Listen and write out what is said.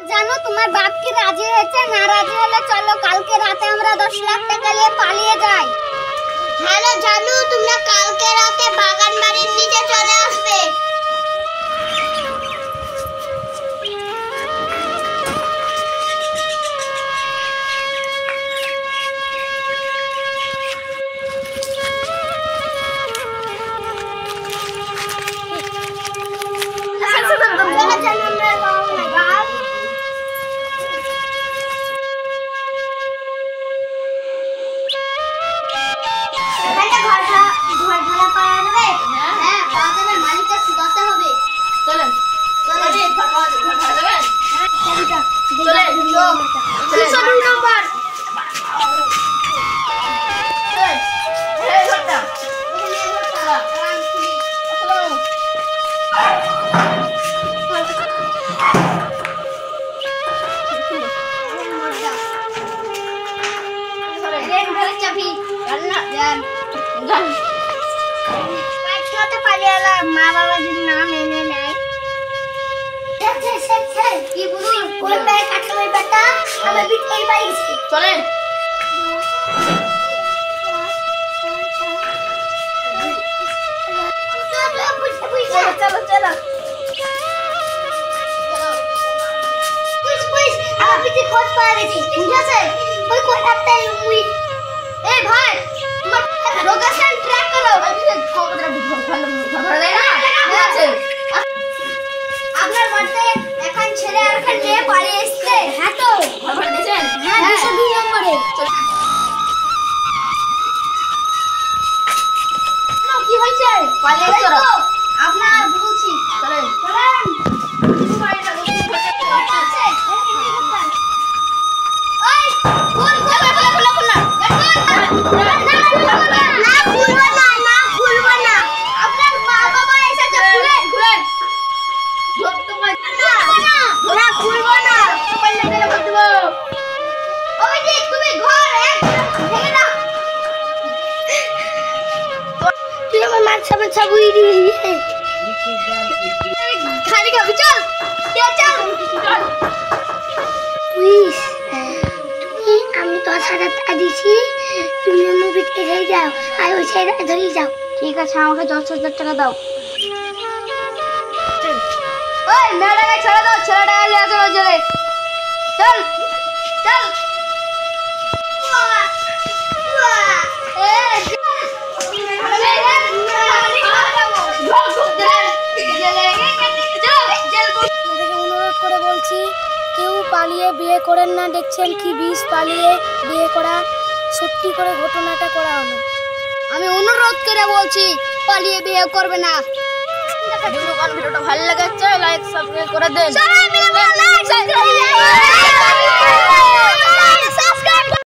জানো তোমার বাপ কি রাজি হয়েছে? না রাজি হলে চলো কালকে রাতে আমরা 10 লাখ টাকা নিয়ে পালিয়ে যাই। হ্যালো জানু, তোমরা কালকে রাতে বাগান বাড়ির নিচে চলে আসবে। মা বাবা যদি না মেনে নেয় কি বলুন কোন পায়ে কাটলে বেটা আমি বিটকেই পাইছি। চলেন চলো চলো আমার পিছে খোঁজ পাওয়া গেছে। ঠিক আছে ওই কোটাটাই মুই এই ভাই তোমার লোকেশন ট্র্যাক করো। আপনার বাড়িতে এখন ছেলে আর একটা মেয়ে বাড়ি এসছে। হ্যাঁ তো খবর দিয়েছেন? হ্যাঁ 202 নম্বরে। কি হয়েছে? পালিয়ে গেছো? আপনার বলছি চলেন চলেন বাড়িটা বসে আছে। ওই কোন খোলা খোলা খোলা খোলা না খুলবো না না খুলবো না। আপনার মা বাবা এসেছে খুলেন খুলেন। না খুলবো না পারলে গেলে বলবো। ওই যে তুমি ঘর ভেঙে দাও। তুই আমার মাছ বুই দিয়ে খালি খাবি। চল চল প্লিজ তুমি আমি তো সারা দিছি তুমি মুভি দেখে যাও আর ওই ছেড়ে ধরে যাও। ঠিক আছে আমাকে 10,000 টাকা দাও। ওই মেয়েটাকে ছেড়ে দাও, ছেলেটা এলে আছে বাজারে। চল চল অনুরোধ করে বলছি কেউ পালিয়ে বিয়ে করেন না। দেখছেন কি বিষ পালিয়ে বিয়ে করা, সত্যি করে ঘটনাটা করা হলো। আমি অনুরোধ করে বলছি পালিয়ে বিয়ে করবে না। ভিডিওটা ভালো লাগছে লাইক সাবস্ক্রাইব করে দেন।